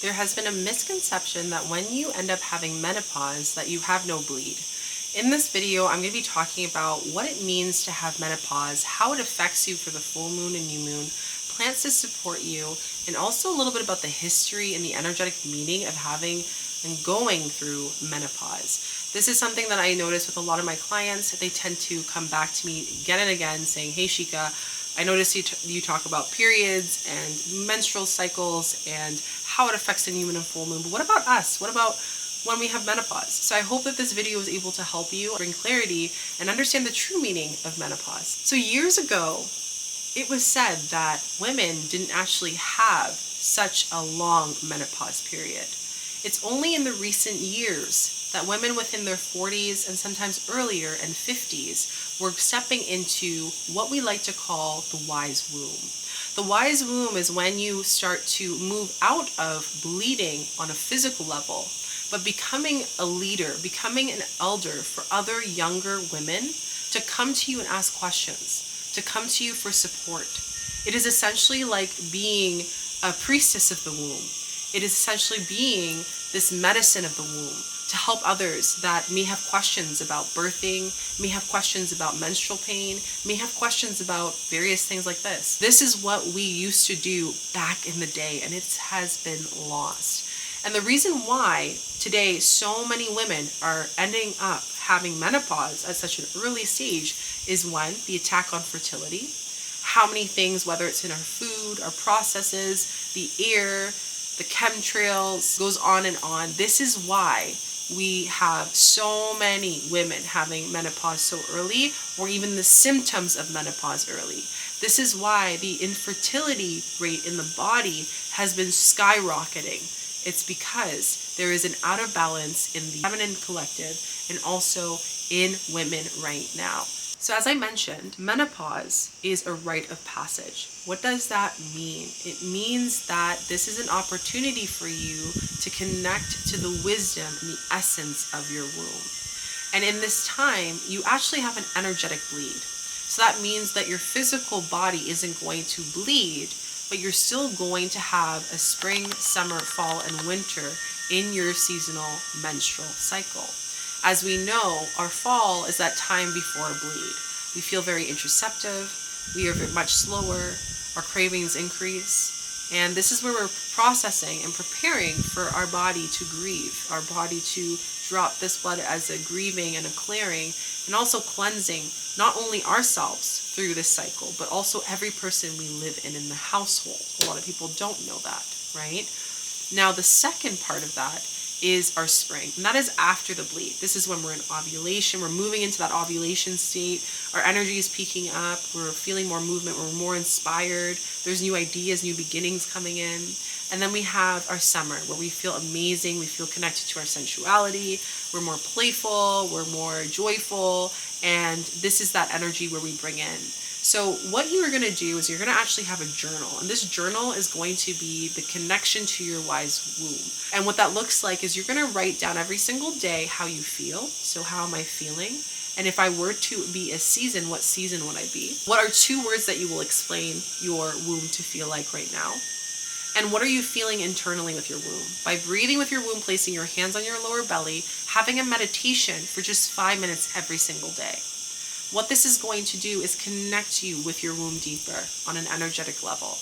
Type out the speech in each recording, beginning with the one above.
There has been a misconception that when you end up having menopause that you have no bleed. In this video, I'm going to be talking about what it means to have menopause, how it affects you for the full moon and new moon, plants to support you, and also a little bit about the history and the energetic meaning of having and going through menopause. This is something that I notice with a lot of my clients. They tend to come back to me again and again saying, "Hey Shika, I notice you talk about periods and menstrual cycles and how it affects the new moon and full moon, but what about us? What about when we have menopause?" So I hope that this video is able to help you bring clarity and understand the true meaning of menopause. So years ago, it was said that women didn't actually have such a long menopause period. It's only in the recent years that women within their 40s and sometimes earlier and 50s were stepping into what we like to call the wise womb. The wise womb is when you start to move out of bleeding on a physical level, but becoming a leader, becoming an elder for other younger women to come to you and ask questions, to come to you for support. It is essentially like being a priestess of the womb. It is essentially being this medicine of the womb to help others that may have questions about birthing, may have questions about menstrual pain, may have questions about various things like this. This is what we used to do back in the day, and it has been lost. And the reason why today so many women are ending up having menopause at such an early stage is one, the attack on fertility. How many things, whether it's in our food, our processes, the air, the chemtrails, goes on and on. This is why we have so many women having menopause so early, or even the symptoms of menopause early. This is why the infertility rate in the body has been skyrocketing. It's because there is an out of balance in the feminine collective and also in women right now. So as I mentioned, menopause is a rite of passage. What does that mean? It means that this is an opportunity for you to connect to the wisdom and the essence of your womb. And in this time, you actually have an energetic bleed. So that means that your physical body isn't going to bleed, but you're still going to have a spring, summer, fall, and winter in your seasonal menstrual cycle. As we know, our fall is that time before a bleed. We feel very introspective, we are much slower, our cravings increase, and this is where we're processing and preparing for our body to grieve, our body to drop this blood as a grieving and a clearing, and also cleansing not only ourselves through this cycle, but also every person we live in the household. A lot of people don't know that, right? Now, the second part of that is our spring, and that is after the bleed. This is when we're in ovulation. We're moving into that ovulation state. Our energy is peaking up. We're feeling more movement. We're more inspired. There's new ideas, new beginnings coming in. And then we have our summer, where we feel amazing. We feel connected to our sensuality. We're more playful. We're more joyful. And this is that energy where we bring in. So what you're going to do is you're going to actually have a journal, and this journal is going to be the connection to your wise womb. And what that looks like is you're going to write down every single day how you feel. So how am I feeling? And if I were to be a season, what season would I be? What are 2 words that you will explain your womb to feel like right now? And what are you feeling internally with your womb? By breathing with your womb, placing your hands on your lower belly, having a meditation for just 5 minutes every single day. What this is going to do is connect you with your womb deeper on an energetic level.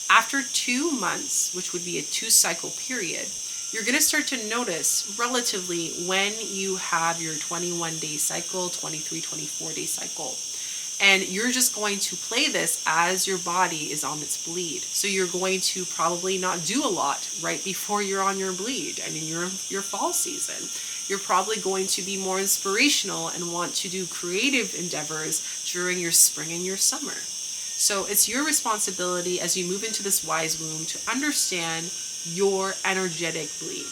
After 2 months, which would be a 2-cycle period, you're going to start to notice relatively when you have your 21-day cycle, 23, 24-day cycle. And you're just going to play this as your body is on its bleed. So you're going to probably not do a lot right before you're on your bleed and in your fall season. You're probably going to be more inspirational and want to do creative endeavors during your spring and your summer. So it's your responsibility as you move into this wise womb to understand your energetic bleed.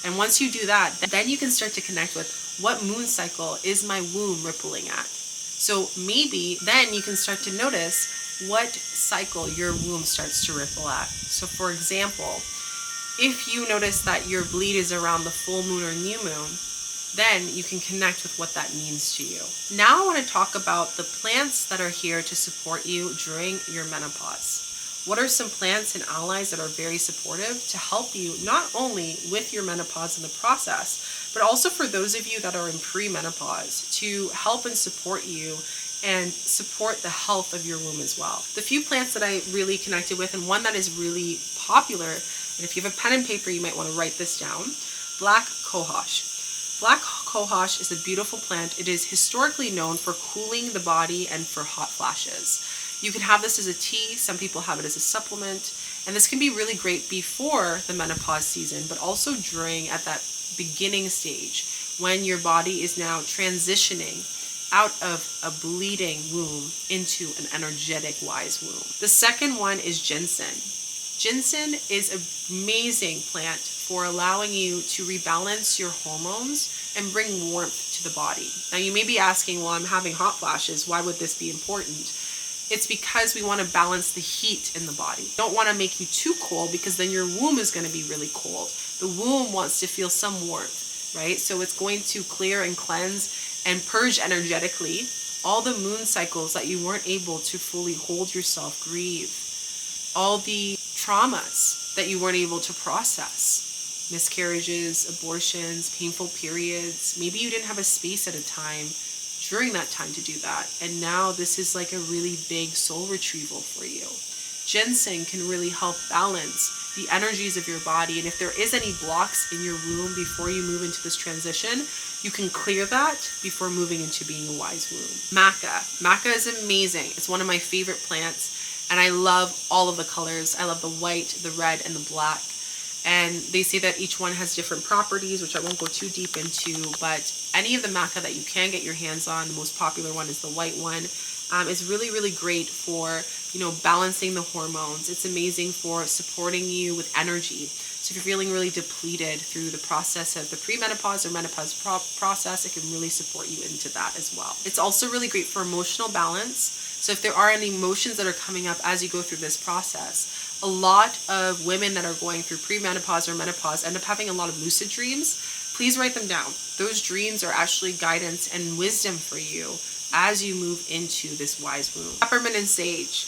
And once you do that, then you can start to connect with what moon cycle is my womb rippling at. So maybe then you can start to notice what cycle your womb starts to ripple at. So for example, if you notice that your bleed is around the full moon or new moon, then you can connect with what that means to you. Now I want to talk about the plants that are here to support you during your menopause. What are some plants and allies that are very supportive to help you not only with your menopause in the process, but also for those of you that are in pre-menopause to help and support you and support the health of your womb as well. The few plants that I really connected with, and one that is really popular, and if you have a pen and paper, you might want to write this down, black cohosh. Black cohosh is a beautiful plant. It is historically known for cooling the body and for hot flashes. You can have this as a tea, some people have it as a supplement, and this can be really great before the menopause season, but also during at that beginning stage when your body is now transitioning out of a bleeding womb into an energetic wise womb. The second one is ginseng. Ginseng is an amazing plant for allowing you to rebalance your hormones and bring warmth to the body. Now you may be asking, well, I'm having hot flashes, why would this be important? It's because we want to balance the heat in the body. Don't want to make you too cold because then your womb is going to be really cold. The womb wants to feel some warmth, right? So it's going to clear and cleanse and purge energetically all the moon cycles that you weren't able to fully hold yourself, grieve, all the traumas that you weren't able to process, miscarriages, abortions, painful periods. Maybe you didn't have a space at a time during that time to do that, and now this is like a really big soul retrieval for you. Ginseng can really help balance the energies of your body, and if there is any blocks in your womb before you move into this transition, you can clear that before moving into being a wise womb. Maca. Maca is amazing. It's one of my favorite plants, and I love all of the colors. I love the white, the red, and the black. And they say that each one has different properties, which I won't go too deep into, but any of the maca that you can get your hands on, the most popular one is the white one, is really, really great for, balancing the hormones. It's amazing for supporting you with energy. So if you're feeling really depleted through the process of the premenopause or menopause process, it can really support you into that as well. It's also really great for emotional balance. So if there are any emotions that are coming up as you go through this process, a lot of women that are going through premenopause or menopause end up having a lot of lucid dreams. Please write them down. Those dreams are actually guidance and wisdom for you as you move into this wise womb. Peppermint and sage.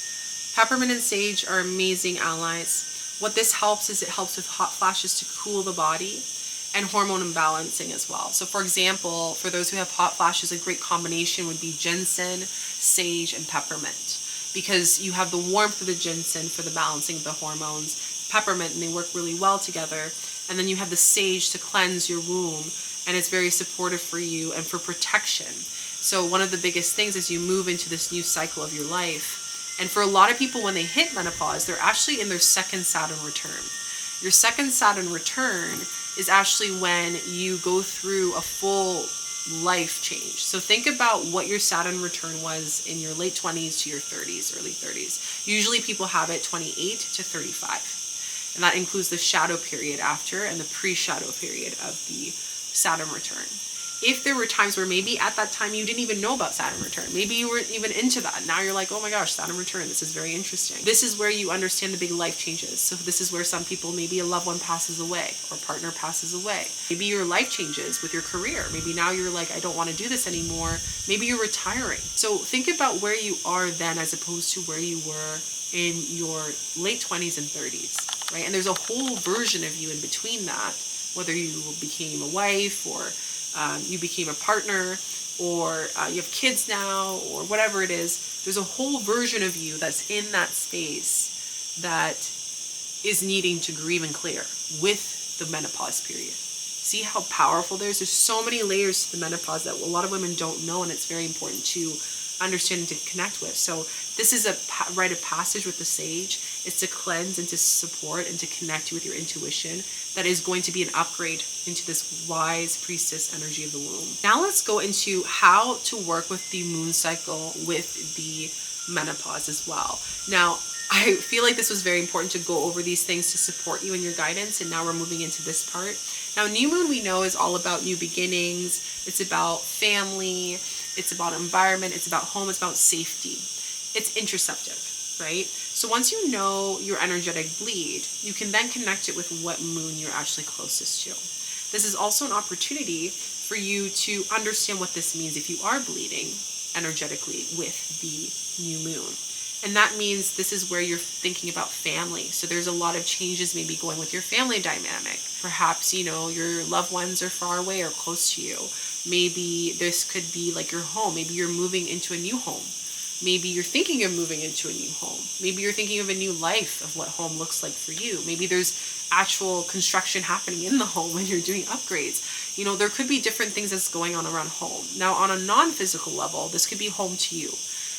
Peppermint and sage are amazing allies. What this helps is it helps with hot flashes to cool the body and hormone imbalancing as well. So for example, for those who have hot flashes, a great combination would be ginseng, sage, and peppermint, because you have the warmth of the ginseng for the balancing of the hormones, peppermint, and they work really well together. And then you have the sage to cleanse your womb, and it's very supportive for you and for protection. So one of the biggest things as you move into this new cycle of your life, and for a lot of people when they hit menopause, they're actually in their second Saturn return. Your second Saturn return is actually when you go through a full life change. So think about what your Saturn return was in your late 20s to your 30s, early 30s. Usually people have it 28 to 35. And that includes the shadow period after and the pre-shadow period of the Saturn return. If there were times where maybe at that time you didn't even know about Saturn return, maybe you weren't even into that, now you're like, oh my gosh, Saturn return, this is very interesting. This is where you understand the big life changes. So this is where some people, maybe a loved one passes away or a partner passes away. Maybe your life changes with your career. Maybe now you're like, I don't want to do this anymore. Maybe you're retiring. So think about where you are then as opposed to where you were in your late 20s and 30s, right? And there's a whole version of you in between that, whether you became a wife or you became a partner, or you have kids now, or whatever it is. There's a whole version of you that's in that space that is needing to grieve and clear with the menopause period. See how powerful there's so many layers to the menopause that a lot of women don't know, and it's very important to understand and to connect with. So this is a rite of passage with the sage. It's to cleanse and to support and to connect you with your intuition. That is going to be an upgrade into this wise priestess energy of the womb. Now let's go into how to work with the moon cycle with the menopause as well. Now, I feel like this was very important to go over these things to support you in your guidance, and now we're moving into this part. Now, new moon we know is all about new beginnings. It's about family. It's about environment. It's about home. It's about safety. It's interceptive, right? So once you know your energetic bleed, you can then connect it with what moon you're actually closest to. This is also an opportunity for you to understand what this means if you are bleeding energetically with the new moon. And that means this is where you're thinking about family. So there's a lot of changes maybe going with your family dynamic. Perhaps, your loved ones are far away or close to you. Maybe this could be like your home. Maybe you're moving into a new home. Maybe you're thinking of moving into a new home. Maybe you're thinking of a new life of what home looks like for you. Maybe there's actual construction happening in the home and you're doing upgrades. There could be different things that's going on around home. Now, on a non-physical level, this could be home to you.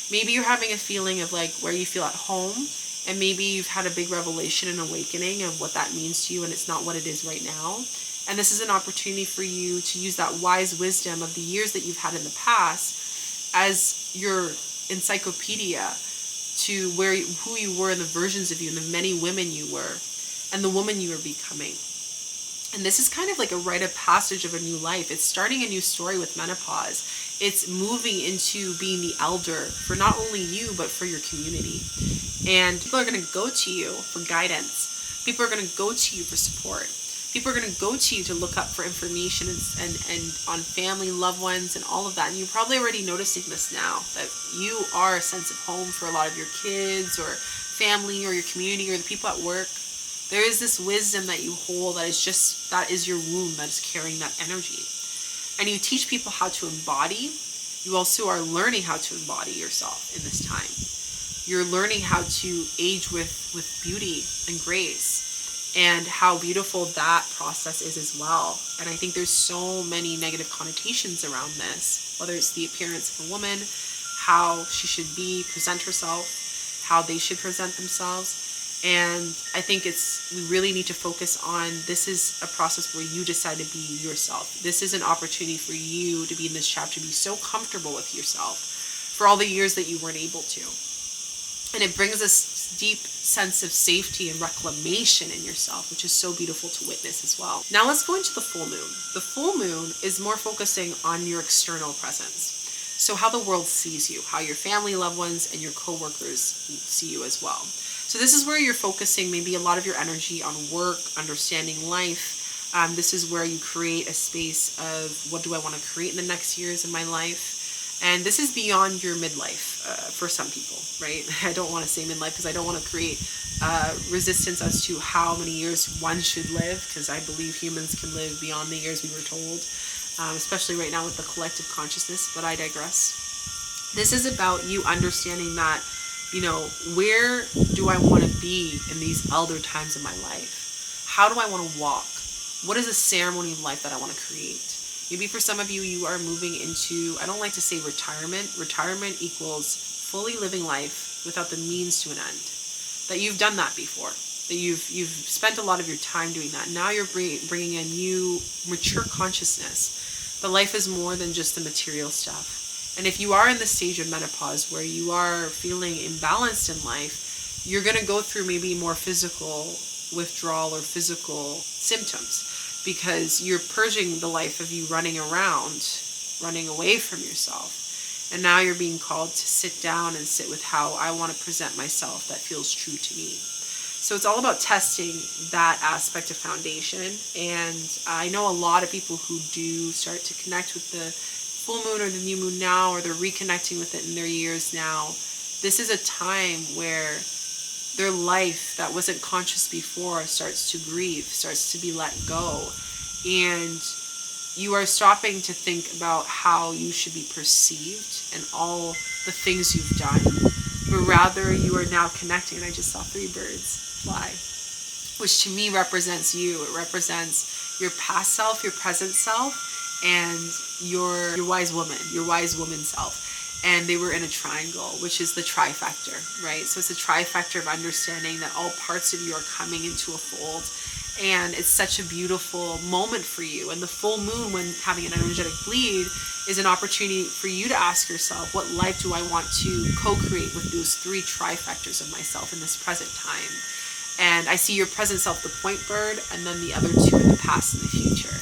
Maybe you're having a feeling of like where you feel at home, and maybe you've had a big revelation and awakening of what that means to you, and it's not what it is right now. And this is an opportunity for you to use that wise wisdom of the years that you've had in the past as your encyclopedia to who you were and the versions of you and the many women you were and the woman you were becoming. And this is kind of like a rite of passage of a new life. It's starting a new story with menopause. It's moving into being the elder for not only you, but for your community. And people are going to go to you for guidance. People are going to go to you for support. People are going to go to you to look up for information and on family, loved ones, and all of that. And you're probably already noticing this now, that you are a sense of home for a lot of your kids or family or your community or the people at work. There is this wisdom that you hold that is your womb that is carrying that energy. And you teach people how to embody. You also are learning how to embody yourself in this time. You're learning how to age with beauty and grace, and how beautiful that process is as well. And I think there's so many negative connotations around this, whether it's the appearance of a woman, how she should present herself, how they should present themselves. And I think we really need to focus on, this is a process where you decide to be yourself. This is an opportunity for you to be in this chapter, be so comfortable with yourself for all the years that you weren't able to. And it brings this deep sense of safety and reclamation in yourself, which is so beautiful to witness as well. Now let's go into the full moon. The full moon is more focusing on your external presence. So how the world sees you, how your family, loved ones, and your coworkers see you as well. So this is where you're focusing maybe a lot of your energy on work, understanding life. This is where you create a space of what do I want to create in the next years of my life. And this is beyond your midlife for some people, right? I don't want to say midlife because I don't want to create resistance as to how many years one should live, because I believe humans can live beyond the years we were told, especially right now with the collective consciousness, but I digress. This is about you understanding that, where do I want to be in these elder times of my life? How do I want to walk? What is a ceremony of life that I want to create? Maybe for some of you, you are moving into, I don't like to say retirement. Retirement equals fully living life without the means to an end. That you've done that before. That you've spent a lot of your time doing that. Now you're bringing a new, mature consciousness. That life is more than just the material stuff. And if you are in the stage of menopause where you are feeling imbalanced in life, you're going to go through maybe more physical withdrawal or physical symptoms, because you're purging the life of you running around, running away from yourself. And now you're being called to sit down and sit with how I want to present myself that feels true to me. So it's all about testing that aspect of foundation. And I know a lot of people who do start to connect with the full moon or the new moon now, or they're reconnecting with it in their years now. This is a time where their life that wasn't conscious before starts to grieve, starts to be let go. And you are stopping to think about how you should be perceived and all the things you've done. But rather you are now connecting, and I just saw 3 birds fly, which to me represents you. It represents your past self, your present self, and your wise woman self. And they were in a triangle, which is the trifecta, right? So it's a trifecta of understanding that all parts of you are coming into a fold. And it's such a beautiful moment for you. And the full moon, when having an energetic bleed, is an opportunity for you to ask yourself, what life do I want to co-create with those 3 trifectas of myself in this present time? And I see your present self, the point bird, and then the other 2 in the past and the future.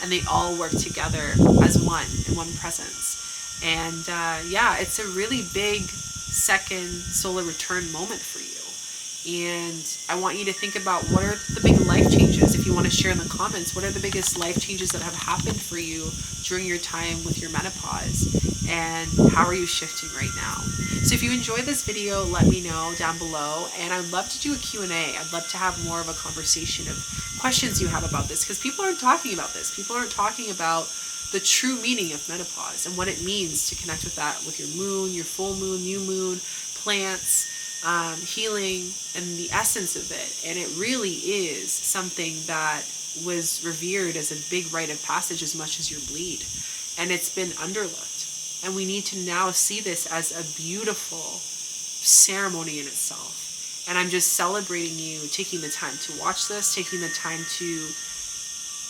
And they all work together as one in one presence. And it's a really big second solar return moment for you. And I want you to think about, what are the big life changes? If you want want to share in the comments, what are the biggest life changes that have happened for you during your time with your menopause, and how are you shifting right now? So if you enjoyed this video, let me know down below, and I'd love to do a Q&A. I'd love to have more of a conversation of questions you have about this, because people aren't talking about this. People aren't talking about the true meaning of menopause and what it means to connect with that, with your moon, your full moon, new moon, plants, healing, and the essence of it. And it really is something that was revered as a big rite of passage as much as your bleed. And it's been underlooked. And we need to now see this as a beautiful ceremony in itself. And I'm just celebrating you taking the time to watch this, taking the time to,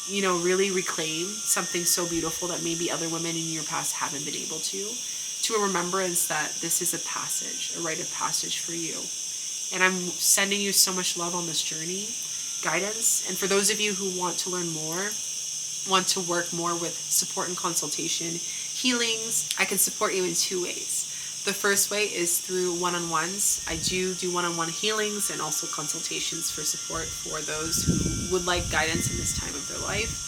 you know, really reclaim something so beautiful that maybe other women in your past haven't been able to a remembrance that this is a passage, a rite of passage for you. And I'm sending you so much love on this journey, guidance. And for those of you who want to learn more, want to work more with support and consultation, healings, I can support you in 2 ways. The first way is through one-on-ones. I do one-on-one healings and also consultations for support for those who would like guidance in this time of their life.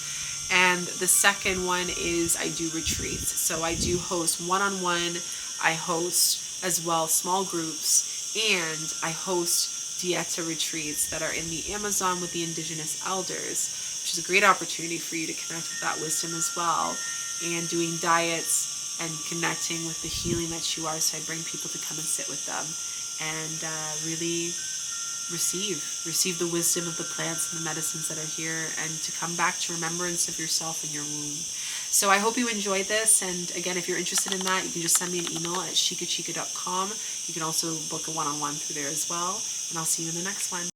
And the second one is I do retreats. So I do host one-on-one, I host as well small groups, and I host dieta retreats that are in the Amazon with the indigenous elders, which is a great opportunity for you to connect with that wisdom as well, and doing diets and connecting with the healing that you are. So I bring people to come and sit with them and really receive the wisdom of the plants and the medicines that are here, and to come back to remembrance of yourself and your womb. So I hope you enjoyed this, and again, if you're interested in that, you can just send me an email at shikachica.com. You can also book a one-on-one through there as well, and I'll see you in the next one.